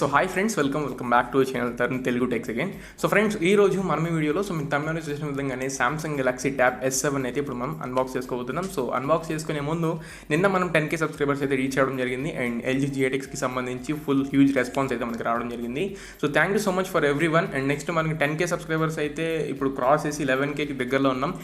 So hi friends, welcome back to channel Tarun Telugu techs again. So friends, ఈ రోజు మనం ఈ వీడియోలో మీరు తమిళనాడు చేసిన విధంగానే సామ్సంగ్ గెలాక్సీ ట్యాబ్ S7 అయితే ఇప్పుడు మనం అన్బాక్స్ చేసుకోబోతున్నాం. సో అన్బాక్స్ చేసుకునే ముందు నిన్న మనం 10K సబ్స్క్రైబర్స్ అయితే రీచ్ అవ్వడం జరిగింది అండ్ LG G8Xకి సంబంధించి ఫుల్ హ్యూజ్ రెస్పాన్స్ అయితే మనకి రావడం జరిగింది. So thank you so much for every one. And next మనకి 10K సబ్స్క్రైబర్స్ అయితే ఇప్పుడు క్రాస్ చేసి 11Kకి దగ్గరలో ఉన్నాం.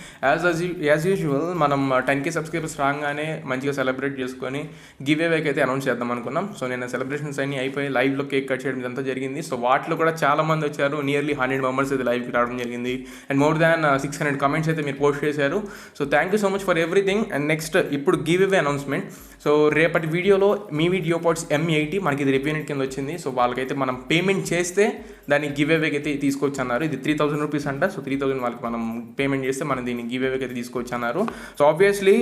యాజ్ యూజువల్ మనం 10K సబ్స్క్రైబర్స్ రాగానే మంచిగా సెలబ్రేట్ చేసుకొని గివ్ అవేకి అయితే అనౌన్స్ చేద్దాం అనుకున్నాం. సో నేను సెలబ్రేషన్స్ అన్ని అయిపోయి లైవ్లో కేక్ కట్ చేయడం ఇదంతా జరిగింది. సో వాటిలో కూడా చాలా మంది వచ్చారు. నియర్లీ 100 మెంబర్స్ అయితే లైవ్కి రావడం జరిగింది అండ్ మోర్ దాన్ 600 కామెంట్స్ అయితే మీరు పోస్ట్ చేశారు. So thank you so much for everything. And next ఇప్పుడు గివ్ అవే అనౌన్స్మెంట్. సో రేపటి వీడియోలో మీ వీడియో పాడ్స్ M80 మనకి ఇది రివ్యూ యూనిట్ కింద వచ్చింది. సో వాళ్ళకైతే మనం పేమెంట్ చేస్తే దాన్ని గివ్ అవేకి అయితే తీసుకోవచ్చు అన్నారు. ఇది 3000 రూపీస్ అంట. సో 3000 వాళ్ళకి మనం పేమెంట్ చేస్తే మనం దీన్ని గివ్ అవేకి అయితే తీసుకోవచ్చు అన్నారు. సో ఆబ్వియస్లీ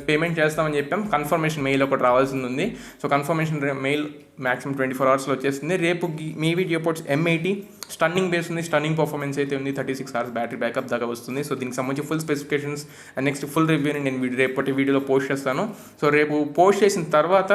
పేమెంట్ చేస్తామని చెప్పాం. కన్ఫర్మేషన్ మెయిల్ ఒకటి రావాల్సింది ఉంది. సో కన్ఫర్మేషన్ మెయిల్ మ్యాక్సిమం 24 అవర్స్లో వచ్చేస్తుంది. రేపు మీ video pods M80 stunning bass ఉంది, స్టన్నింగ్ పర్ఫార్మెన్స్ అయితే ఉంది. 36 అవర్స్ బ్యాటరీ బ్యాకప్ దాకా వస్తుంది. సో దీనికి సంబంధించి full specifications and next full రివ్యూని నేను రేపటి వీడియోలో పోస్ట్ చేస్తాను. సో రేపు పోస్ట్ చేసిన తర్వాత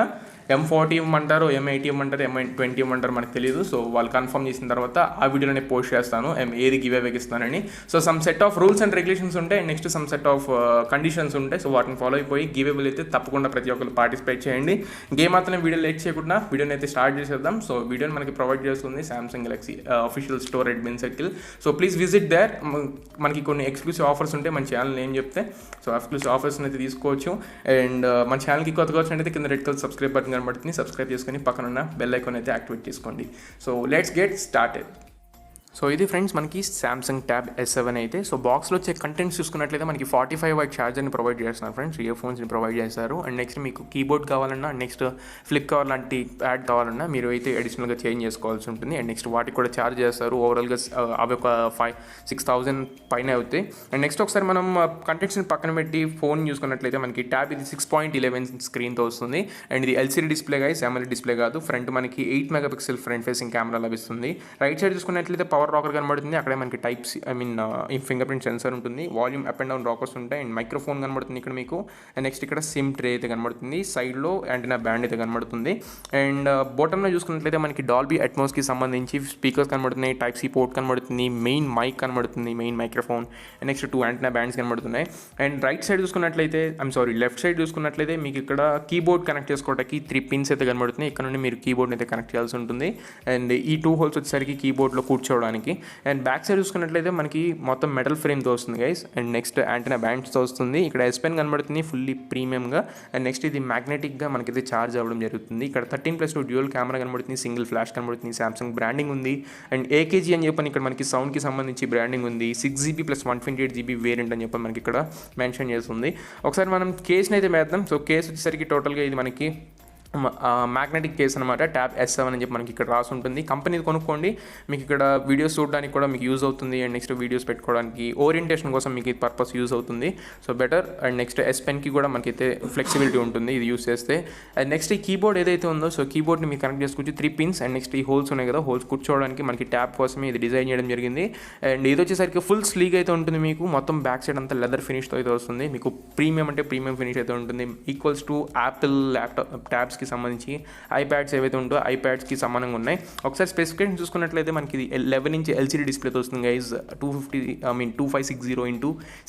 M40 ఇవ్వమంటారు, M80 ఇవ్వమంటారు, M20 ఇవ్వమంటారు, మనకు తెలియదు. సో వాళ్ళు కన్ఫర్మ్ చేసిన తర్వాత ఆ వీడియోలోనే పోస్ట్ చేస్తాను ఏది గివ్ అవేకి ఇస్తానని. So some set of rules and regulations ఉంటాయి and next some set of conditions ఉంటాయి. సో వాటిని ఫాలో అయిపోయి గివ్ అవేలు అయితే తప్పకుండా ప్రతి ఒక్కరు పార్టిసిపేట్ చేయండి. మాత్రం వీడియో లేట్ చేయకుండా వీడియోని అయితే స్టార్ట్ చేసేద్దాం. సో వీడియోని మనకి ప్రొవైడ్ చేస్తుంది Samsung Galaxy official store at బిన్ circle. So please visit there. మనకి కొన్ని ఎక్స్క్లూసివ్ ఆఫర్స్ ఉంటాయి మన ఛానల్ ఏం చెప్తే. సో ఎక్స్క్లూసివ్ ఆఫర్స్ని అయితే తీసుకోవచ్చు. అండ్ మన ఛానల్కి కొత్తగా వచ్చినట్టయితే కింద రెడ్ కలర్ సబ్స్క్రైబ్ బటన్ కనబడుతుంది. సబ్స్క్రైబ్ చేసుకొని పక్కన ఉన్న బెల్ ఐకాన్ అయితే యాక్టివేట్ చేసుకోండి. So let's get started. So ఇది ఫ్రెండ్స్ మనకి సామ్సంగ్ ట్యాబ్ S7 అయితే. సో బాక్స్లో వచ్చే కంటెంట్స్ చూసుకున్నట్లయితే మనకి 45 వాట్ ఛార్జర్ని ప్రొవైడ్ చేస్తున్నారు ఫ్రెండ్స్. ఇయర్ ఫోన్స్ని ప్రొవైడ్ చేస్తారు. అండ్ నెక్స్ట్ మీకు కీబోర్డ్ కావాలన్నా, నెక్స్ట్ ఫ్లిప్ కవర్ లాంటి ప్యాడ్ కావాలన్నా మీరు అయితే అడిషనల్గా చేంజ్ చేసుకోవాల్సి ఉంటుంది. అండ్ నెక్స్ట్ వాటికి కూడా ఛార్జ్ చేస్తారు. ఓవరాల్గా అవి ఒక 5,000-6,000 పైన అవుతాయి. అండ్ నెక్స్ట్ ఒకసారి మనం కంటెంట్స్ని పక్కన పెట్టి ఫోన్ చూసుకున్నట్లయితే మనకి ట్యాబ్ ఇది 6.11 స్క్రీన్తో వస్తుంది. అండ్ ఇది LCD display guys, AMOLED display కాదు. ఫ్రంట్ మనకి 8 మెగాపిక్సెల్ ఫ్రంట్ ఫేసింగ్ కెమెరా లభిస్తుంది. రైట్ సైడ్ చూసుకున్నట్లయితే పవర్ రాకర్ కనబడుతుంది. అక్కడే మనకి టైప్ సి ఈ ఫింగర్ ప్రింట్ సెన్సర్ ఉంటుంది. Volume up and down rockers ఉంటాయి. అండ్ మైక్రోఫోన్ కనబడుతుంది ఇక్కడ మీకు. అండ్ నెక్స్ట్ ఇక్కడ సిమ్ ట్రే అయితే కనబడుతుంది. సైడ్లో యాంటీనా బ్యాండ్ అయితే కనబడుతుంది. అండ్ బాటంలో చూసుకున్నట్లయితే మనకి డాల్బీ అట్మాస్కి సంబంధించి స్పీకర్స్ కనబడుతున్నాయి. టైప్ సి పోర్ట్ కనబడుతుంది. మెయిన్ మైక్ కనబడుతుంది, main microphone. And next 2 antenna bands కనబడుతున్నాయి. అండ్ రైట్ సైడ్ చూసుకున్నట్లయితే లెఫ్ట్ సైడ్ చూసుకున్నట్లయితే మీకు ఇక్కడ కీబోర్డ్ కనెక్ట్ చేసుకోవడానికి 3 పిన్స్ అయితే కనబడుతున్నాయి. ఇక్కడ నుండి మీరు కీబోర్డ్ని అయితే కనెక్ట్ చేయాల్సి ఉంటుంది. అండ్ ఈ 2 హోల్స్ వచ్చేసరికి కీబోర్డ్లో కూర్చోవడానికి. అండ్ బ్యాక్ సైడ్ చూసుకున్నట్లయితే మనకి మొత్తం మెటల్ ఫ్రేమ్తో వస్తుంది గైస్. అండ్ నెక్స్ట్ యాంటీనా బ్యాండ్స్తో వస్తుంది. ఇక్కడ S Pen కనబడుతుంది ఫుల్లీ ప్రీమియంగా. అండ్ నెక్స్ట్ ఇది మ్యాగ్నెటిక్గా మనకైతే ఛార్జ్ అవ్వడం జరుగుతుంది. ఇక్కడ 13+2 డ్యూయల్ కెమెరా కనబడుతుంది. సింగిల్ ఫ్లాష్ కనబడుతుంది. సామ్సంగ్ బ్రాండింగ్ ఉంది. అండ్ AKG అని చెప్పని ఇక్కడ మనకి సౌండ్కి సంబంధించి బ్రాండింగ్ ఉంది. 6GB + 128GB వేరియంట్ అని చెప్పి మనకి ఇక్కడ మెన్షన్ చేస్తుంది. ఒకసారి మనం కేస్ని అయితే వేద్దాం. సో కేస్ వచ్చేసరికి టోటల్గా ఇది మనకి మ్యాగ్నెటిక్ కేస్ అనమాట. ట్యాబ్ S7 అని చెప్పి మనకి ఇక్కడ రాసి ఉంటుంది. కంపెనీది కొనుక్కోండి. మీకు ఇక్కడ వీడియోస్ చూడడానికి కూడా మీకు యూజ్ అవుతుంది. అండ్ నెక్స్ట్ వీడియోస్ పెట్టుకోవడానికి ఓరియంటేషన్ కోసం మీకు ఇది పర్పస్ యూజ్ అవుతుంది. So better. And next S Penకి కూడా మనకైతే ఫ్లెక్సిబిలిటీ ఉంటుంది ఇది యూస్ చేస్తే. అండ్ నెక్స్ట్ ఈ కీబోర్డ్ ఏదైతే ఉందో సో కీబోర్డ్ని మీకు కనెక్ట్ చేసుకోవచ్చు. 3 పిన్స్. అండ్ నెక్స్ట్ ఈ హోల్స్ ఉన్నాయి కదా, హోల్స్ కూర్చోవడానికి మనకి ట్యాబ్ కోసమే ఇది డిజైన్ చేయడం జరిగింది. అండ్ ఇది వచ్చేసరికి ఫుల్ స్లీక్ అయితే ఉంటుంది. మీకు మొత్తం బ్యాక్ సైడ్ అంతా లెదర్ ఫినిష్తో అయితే వస్తుంది. మీకు ప్రీమియం అంటే ప్రీమియం ఫినిష్ అయితే ఉంటుంది. ఈక్వల్స్ టు యాపిల్ ల్యాప్టాప్ ట్యాబ్స్కి సంబంధించి ఐప్యాడ్స్ ఏవైతే ఉంటో ఐప్యాడ్స్కి సమానంగా ఉన్నాయి. ఒకసారి స్పెసిఫికేషన్ చూసుకున్నట్లయితే మనకి ఇది 11-inch LCD డిస్ప్లేతో వస్తుంది గైజ్. 2560 ×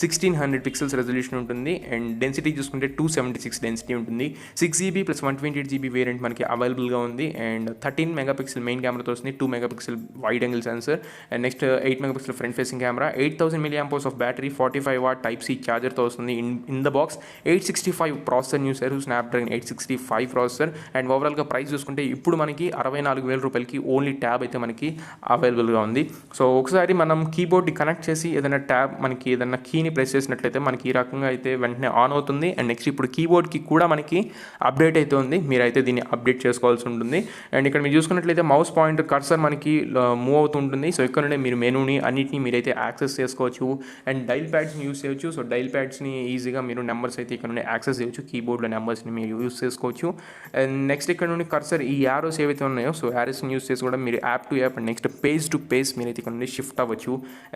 1600 పిక్సెల్స్ రెజల్యూషన్ ఉంటుంది. అండ్ డెన్సిటీ చూసుకుంటే 276 డెన్సిటీ ఉంటుంది. 6GB + 128GB వేరియంట్ మనకి అవైలబుల్గా ఉంది. అండ్ 13 మెగాపిక్సెల్ మెయిన్ కెమెరాతో వస్తుంది. 2 megapixel wide angle sensor. And next 8 megapixel front facing camera. 8000 mAh of battery. 45 watt type C ఛార్జర్తో వస్తుంది. In the box 865 processor new సెరూ స్నాప్డ్రాగన్ 865 ప్రాసెసర్. అండ్ ఓవరాల్గా ప్రైస్ చూసుకుంటే ఇప్పుడు మనకి 64,000 రూపాయలకి ఓన్లీ ట్యాబ్ అయితే మనకి అవైలబుల్గా ఉంది. సో ఒకసారి మనం కీబోర్డ్ని కనెక్ట్ చేసి ఏదైనా ట్యాబ్ మనకి ఏదైనా కీని ప్రెస్ చేసినట్లయితే మనకి ఈ రకంగా అయితే వెంటనే ఆన్ అవుతుంది. అండ్ నెక్స్ట్ ఇప్పుడు కీబోర్డ్కి కూడా మనకి అప్డేట్ అయితే ఉంది. మీరైతే దీన్ని అప్డేట్ చేసుకోవాల్సి ఉంటుంది. అండ్ ఇక్కడ మీరు చూసుకున్నట్లయితే మౌస్ పాయింటర్ కర్సర్ మనకి మూవ్ అవుతుంటుంది. సో ఇక్కడ నుండి మీరు మెనూని అన్నిటిని మీరైతే యాక్సెస్ చేసుకోవచ్చు. అండ్ డైల్ ప్యాడ్స్ని యూస్ చేయొచ్చు. సో డైల్ ప్యాడ్స్ని ఈజీగా మీరు నెంబర్స్ అయితే ఇక్కడ నుండి యాక్సెస్ చేయొచ్చు. కీబోర్డ్లో నెంబర్స్ని మీరు యూస్ చేసుకోవచ్చు. అండ్ నెక్స్ట్ ఇక్కడ నుండి కర్సర్ ఈ యారోస్ ఏవైతే ఉన్నాయో సో యారోస్ని యూస్ చేసి కూడా మీరు app to app and next page to page మీరైతే ఇక్కడ నుండి షిఫ్ట్ అవ్వచ్చు.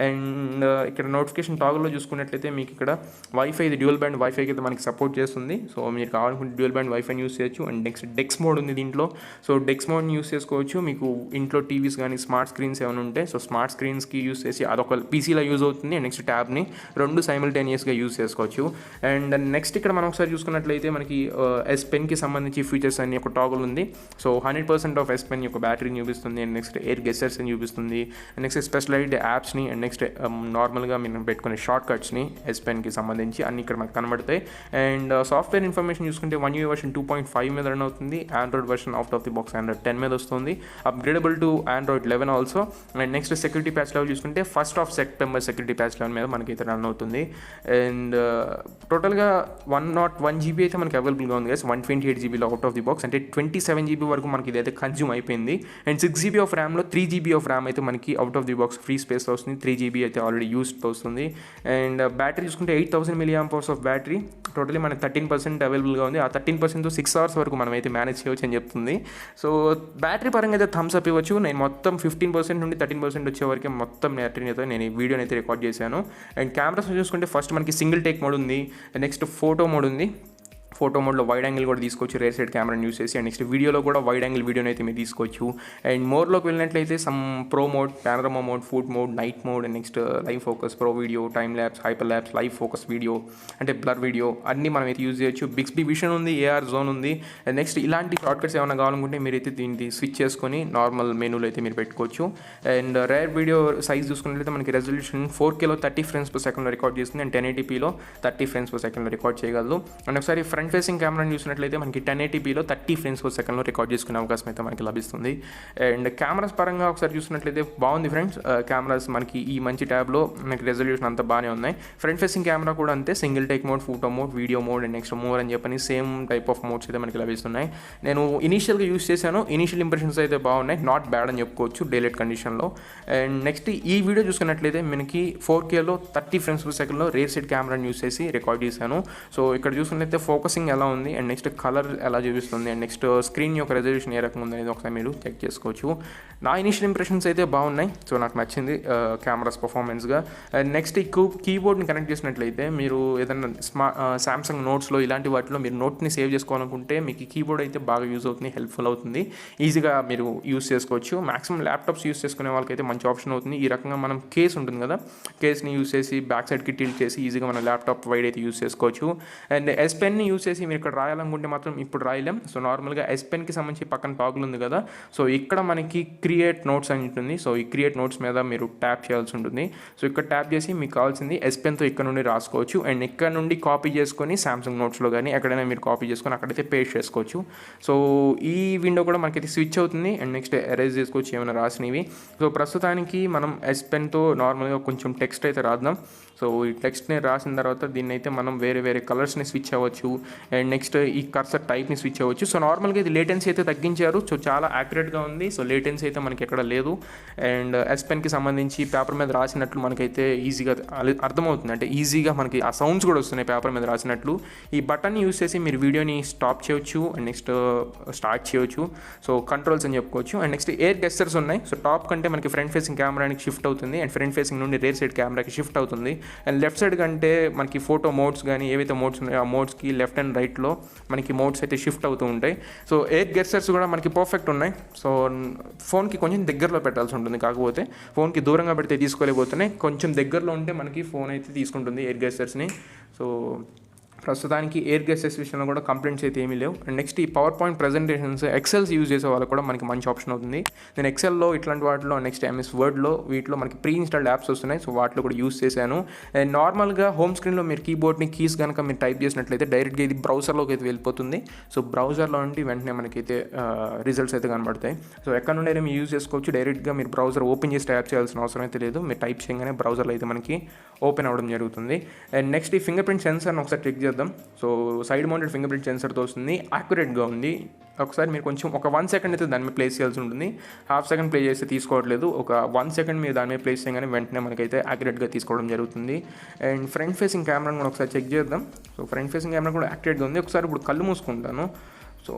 అండ్ ఇక్కడ నోటిఫికేషన్ టాగుల్లో చూసుకున్నట్లయితే మీకు ఇక్కడ వైఫై, ఇది డ్యూయల్ బ్యాండ్ వైఫైకి అయితే మనకి సపోర్ట్ చేస్తుంది. సో మీరు కావాలనుకుంటే డ్యూయల్ బ్యాండ్ వైఫైని యూస్ చేయొచ్చు. అండ్ నెక్స్ట్ డెక్స్ మోడ్ ఉంది దీంట్లో. సో డెక్స్ మోడ్ని యూస్ చేసుకోవచ్చు. మీకు ఇంట్లో టీవీస్ కానీ స్మార్ట్ స్క్రీన్స్ ఏమైనా ఉంటే సో స్మార్ట్ స్క్రీన్స్కి యూస్ చేసి అదొక పీసీలో యూజ్ అవుతుంది. అండ్ నెక్స్ట్ ట్యాబ్ని రెండు సైమల్టేనియస్గా యూజ్ చేసుకోవచ్చు. అండ్ నెక్స్ట్ ఇక్కడ మనం ఒకసారి చూసుకున్నట్లయితే మనకి ఎస్ పెన్కి సంబంధించి ఫీచర్స్ అన్ని ఒక టాగుల్ ఉంది. సో 100% ఆఫ్ ఎస్ పెన్ యొక్క బ్యాటరీని చూపిస్తుంది. అండ్ నెక్స్ట్ ఎయిర్ గెస్టర్స్ అని చూపిస్తుంది. అండ్ నెక్స్ట్ స్పెషలైజ్డ్ యాప్స్ని అండ్ నెక్స్ట్ నార్మల్గా మనం పెట్టుకునే షార్ట్ కట్స్ని ఎస్ పెన్కి సంబంధించి అన్ని ఇక్కడ మనకు కనబడతాయి. అండ్ సాఫ్ట్వేర్ ఇన్ఫర్మేషన్ చూసుకుంటే 1 UI వర్షన్ 2.5 మీద రన్ అవుతుంది. Android version out of the box Android 10 మీద వస్తుంది. Upgradable to Android 11 also. And next security patch level చూసుకుంటే 1st of September security patch level మీద మనకైతే రన్ అవుతుంది. అండ్ టోటల్గా 101 GB అయితే మనకి అవైలబుల్గా ఉంది గైస్. 128 GBలో అవుట్ ఆఫ్ ది బాక్స్, అంటే 27 GB వరకు మనకి ఇదైతే కన్జ్యూమ్ అయిపోయింది. అండ్ 6 GB ఆఫ్ ర్యామ్లో 3 GB ఆఫ్ ర్యామ్ అయితే మనకి out of the box free స్పేస్లో వస్తుంది. 3 GB అయితే ఆల్రెడీ యూస్డ్ వస్తుంది. అండ్ బ్యాటరీ చూసుకుంటే 8000 mAh ఆఫ్ బ్యాటరీ టోటలీ మనకి 13% అవైలబుల్గా ఉంది. ఆ 13% 6 hours వరకు మనం అయితే మేనేజ్ చేయవచ్చు అని చెప్తుంది. సో బ్యాటరీ పరంగా అయితే థమ్స్ అప్ ఇవ్వచ్చు. నేను మొత్తం 15% నుండి 13% వచ్చే వరకు మొత్తం బ్యాటరీని అయితే నేను ఈ వీడియోని అయితే రికార్డ్ చేశాను. అండ్ కెమెరాస్ చూసుకుంటే ఫస్ట్ మనకి సింగిల్ టేక్ మోడ్ ఉంది. నెక్స్ట్ ఫోటో మోడ్ ఉంది. ఫోటో మోడ్లో వైడ్ యాంగిల్ కూడా తీసుకోవచ్చు రేర్ సైడ్ కెమెరాని యూస్ చేసి. అండ్ నెక్స్ట్ వీడియోలో కూడా వైడ్ యాంగిల్ వీడియోని అయితే మీరు తీసుకోవచ్చు. అండ్ మోడ్లోకి వెళ్ళినట్లయితే some pro mode, పానోరమా mode, food mode, night mode, and next live focus, pro video, time lapse, hyper labs, live focus video అంటే బ్లర్ వీడియో అన్నీ మనం అయితే యూజ్ చేయొచ్చు. బిక్స్బీ విషన్ ఉంది, AR జోన్ ఉంది. అండ్ నెక్స్ట్ ఇలాంటి షార్ట్కట్స్ ఏమైనా కావాలనుకుంటే మీరైతే దీన్ని స్విచ్ చేసుకొని నార్మల్ మెనూలో అయితే మీరు పెట్టుకోవచ్చు. అండ్ రేర్ వీడియో సైజ్ చూసుకున్నట్లయితే మనకి రెజల్యూషన్ 4Kలో 30 frames per second రికార్డ్ చేస్తుంది. అండ్ 1080pలో 30 frames per second రికార్డ్ చేయగలదు. అండ్ ఒకసారి ఫ్రంట్ ఫేసింగ్ కెమెరాని చూసినట్లయితే మనకి 1080pలో 30 frames per second రికార్డ్ చేసుకునే అవకాశం అయితే మనకి లభిస్తుంది. అండ్ కెమెరాస్ పరంగా ఒకసారి చూసినట్లయితే బాగుంది ఫ్రెండ్స్. కెమెరాస్ మనకి ఈ మంచి ట్యాబ్లో మనకి రెజల్యూషన్ అంతా బాగానే ఉన్నాయి. ఫ్రంట్ ఫేసింగ్ కెమెరా కూడా అంతే, single take mode, photo mode, video mode, and next more అని చెప్పని సేమ్ టైప్ ఆఫ్ మోడ్స్ అయితే మనకి లభిస్తున్నాయి. నేను ఇనీషియల్గా యూస్ చేశాను. ఇనీషియల్ ఇంప్రెషన్స్ అయితే బాగున్నాయి, నాట్ బ్యాడ్ అని చెప్పుకోవచ్చు డైలైట్ కండిషన్లో. అండ్ నెక్స్ట్ ఈ వీడియో చూసుకున్నట్లయితే మనకి 4Kలో 30 frames per secondలో రేర్ సైడ్ కెమెరాని యూస్ చేసి రికార్డ్ చేశాను. సో ఇక్కడ చూసుకున్నట్లయితే ఫోకసింగ్ ఎలా ఉంది అండ్ నెక్స్ట్ కలర్ ఎలా చూపిస్తుంది అండ్ నెక్స్ట్ స్క్రీన్ యొక్క రెజల్యూషన్ ఏ రకంగా ఉంది అనేది ఒకసారి మీరు చెక్ చేసుకోవచ్చు. నా ఇనిషియల్ ఇంప్రెషన్స్ అయితే బాగున్నాయి. సో నాకు నచ్చింది కెమెరాస్ పర్ఫార్మెన్స్గా. అండ్ నెక్స్ట్ ఈ కీబోర్డ్ని కనెక్ట్ చేసినట్లయితే మీరు ఏదైనా సామ్సంగ్ నోట్స్లో ఇలాంటి వాటిలో మీరు నోట్ని సేవ్ చేసుకోవాలనుకుంటే మీకు ఈ కీబోర్డ్ అయితే బాగా యూజ్ అవుతుంది, హెల్ప్ఫుల్ అవుతుంది. ఈజీగా మీరు యూస్ చేసుకోవచ్చు. మాక్సిమం ల్యాప్టాప్స్ యూస్ చేసుకునే వాళ్ళకైతే మంచి ఆప్షన్ అవుతుంది. ఈ రకంగా మనం కేస్ ఉంటుంది కదా, కేస్ని యూస్ చేసి బ్యాక్ సైడ్కి టిల్ట్ చేసి ఈజీగా మన ల్యాప్టాప్ వైడ్ అయితే యూస్ చేసుకోవచ్చు. అండ్ ఎస్ పెన్ని యూస్ చేసి మీరు ఇక్కడ రాయాలనుకుంటే మాత్రం ఇప్పుడు రాయలేం. సో నార్మల్గా ఎస్ పెన్కి సంబంధించి పక్కన టాగుల్ ఉంది కదా, సో ఇక్కడ మనకి క్రియేట్ నోట్స్ అని ఉంటుంది. సో ఈ క్రియేట్ నోట్స్ మీద మీరు ట్యాప్ చేయాల్సి ఉంటుంది. సో ఇక్కడ ట్యాప్ చేసి మీకు కావాల్సింది ఎస్ పెన్తో ఇక్కడ నుండి రాసుకోవచ్చు. అండ్ ఇక్కడ నుండి కాపీ చేసుకొని సామ్సంగ్ నోట్స్లో కానీ ఎక్కడైనా మీరు కాపీ చేసుకొని అక్కడైతే పేస్ట్ చేసుకోవచ్చు. సో ఈ విండో కూడా మనకైతే స్విచ్ అవుతుంది. అండ్ నెక్స్ట్ ఎరేజ్ చేసుకోవచ్చు ఏమైనా రాసినవి. సో ప్రస్తుతానికి మనం ఎస్ పెన్తో నార్మల్గా కొంచెం టెక్స్ట్ అయితే రాద్దాం. సో ఈ టెక్స్ట్ని రాసిన తర్వాత దీన్ని అయితే మనం వేరే వేరే కలర్స్ని స్విచ్ అవ్వచ్చు. అండ్ నెక్స్ట్ ఈ కర్సర్ టైప్ని స్విచ్ అవ్వచ్చు. సో నార్మల్గా ఇది లేటెన్సీ అయితే తగ్గించారు. సో చాలా యాక్యురేట్గా ఉంది. సో లేటెన్సీ అయితే మనకి ఎక్కడ లేదు. అండ్ ఎస్ పెన్కి సంబంధించి పేపర్ మీద రాసినట్లు మనకైతే ఈజీగా అర్థమవుతుంది. అంటే ఈజీగా మనకి ఆ సౌండ్స్ కూడా వస్తున్నాయి పేపర్ మీద రాసినట్లు. ఈ బటన్ని యూస్ చేసి మీరు వీడియోని స్టాప్ చేయొచ్చు అండ్ నెక్స్ట్ స్టార్ట్ చేయొచ్చు. సో కంట్రోల్స్ అని చెప్పుకోవచ్చు. అండ్ నెక్స్ట్ ఎయిర్ గెస్టర్స్ ఉన్నాయి. సో టాప్ కంటే మనకి ఫ్రంట్ ఫేసింగ్ కెమెరాకి షిఫ్ట్ అవుతుంది అండ్ ఫ్రంట్ ఫేసింగ్ నుండి రేర్ సైడ్ కెమెరాకి షిఫ్ట్ అవుతుంది. అండ్ లెఫ్ట్ సైడ్ కంటే మనకి ఫోటో మోడ్స్ కానీ ఏవైతే మోడ్స్ ఉన్నాయో ఆ మోడ్స్కి లెఫ్ట్ అండ్ రైట్లో మనకి మోడ్స్ అయితే షిఫ్ట్ అవుతూ ఉంటాయి. సో ఎయిర్ గెస్టర్స్ కూడా మనకి పర్ఫెక్ట్ ఉన్నాయి. సో ఫోన్కి కొంచెం దగ్గరలో పెట్టాల్సి ఉంటుంది, కాకపోతే ఫోన్కి దూరంగా పెడితే తీసుకోలేకపోతున్నాయి. కొంచెం దగ్గరలో ఉంటే మనకి ఫోన్ అయితే తీసుకుంటుంది ఎయిర్ గెస్టర్స్ని. సో ప్రస్తుతానికి ఎయిర్ గెస్టర్స్ విషయంలో కూడా కంప్లైంట్స్ అయితే ఏమీ లేవు. అండ్ నెక్స్ట్ ఈ power point presentations excels use చేసే వాళ్ళకి కూడా మనకి మంచి ఆప్షన్ అవుతుంది. నేను ఎక్సెల్లో ఇట్లాంటి వాటిలో నెక్స్ట్ MS వర్డ్లో వీటిలో మనకి ప్రీ ఇన్స్టాల్డ్ యాప్స్ వస్తున్నాయి. సో వాటిలో కూడా యూజ్ చేశాను. అండ్ నార్మల్గా హోమ్ స్క్రీన్లో మీరు కీబోర్డ్ని కీస్ కనుక మీరు టైప్ చేసినట్లయితే డైరెక్ట్గా ఇది బ్రౌజర్లోకి అయితే వెళ్ళిపోతుంది. సో బ్రౌజర్లో నుండి వెంటనే మనకైతే రిజల్ట్స్ అయితే కనబడతాయి. సో ఎక్కడ నుండి మీరు యూజ్ చేసుకోవచ్చు. డైరెక్ట్గా మీరు బ్రౌజర్ ఓపెన్ చేసి టైప్ చేయాల్సిన అవసరం అయితే లేదు. మీరు టైప్ చేయగానే బ్రౌజర్లో అయితే మనకి ఓపెన్ అవ్వడం జరుగుతుంది. అండ్ నెక్స్ట్ ఈ ఫింగర్ ప్రింట్ సెన్సర్ని ఒకసారి చెక్ చేద్దాం. So side mounted finger print సెన్సర్తో వస్తుంది, యాక్యురేట్గా ఉంది. ఒకసారి మీరు కొంచెం ఒక 1 second అయితే దాని మీద ప్లేస్ చేయాల్సి ఉంటుంది. ½ second ప్లే చేస్తే తీసుకోవట్లేదు. ఒక 1 second మీరు దాని మీద ప్లేస్ చేయగానే వెంటనే మనకైతే యాక్యురేట్గా తీసుకోవడం జరుగుతుంది. అండ్ ఫ్రంట్ ఫేసింగ్ కెమెరాని కూడా ఒకసారి చెక్ చేద్దాం. సో ఫ్రంట్ ఫేసింగ్ కెమెరా కూడా యాక్యురేట్గా ఉంది. ఒకసారి ఇప్పుడు కళ్ళు మూసుకుంటాను. సో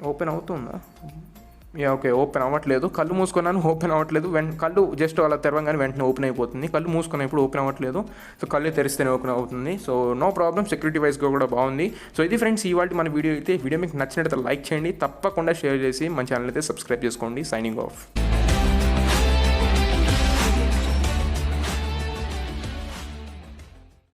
ఓపెన్ అవుతుందా? ఓకే, ఓపెన్ అవ్వట్లేదు. కళ్ళు మూసుకున్నాను, ఓపెన్ అవ్వట్లేదు. కళ్ళు జస్ట్ అలా తెరవంగానే వెంటనే ఓపెన్ అయిపోతుంది. కళ్ళు మూసుకున్నప్పుడు ఓపెన్ అవ్వట్లేదు. సో కళ్ళు తెరిస్తేనే ఓపెన్ అవుతుంది. సో నో ప్రాబ్లం, సెక్యూరిటీ వైజ్గా కూడా బాగుంది. సో ఇది ఫ్రెండ్స్ ఇవాళ మన వీడియో అయితే. వీడియో మీకు నచ్చినట్లయితే లైక్ చేయండి, తప్పకుండా షేర్ చేసి మన ఛానల్ అయితే సబ్స్క్రైబ్ చేసుకోండి. Signing off.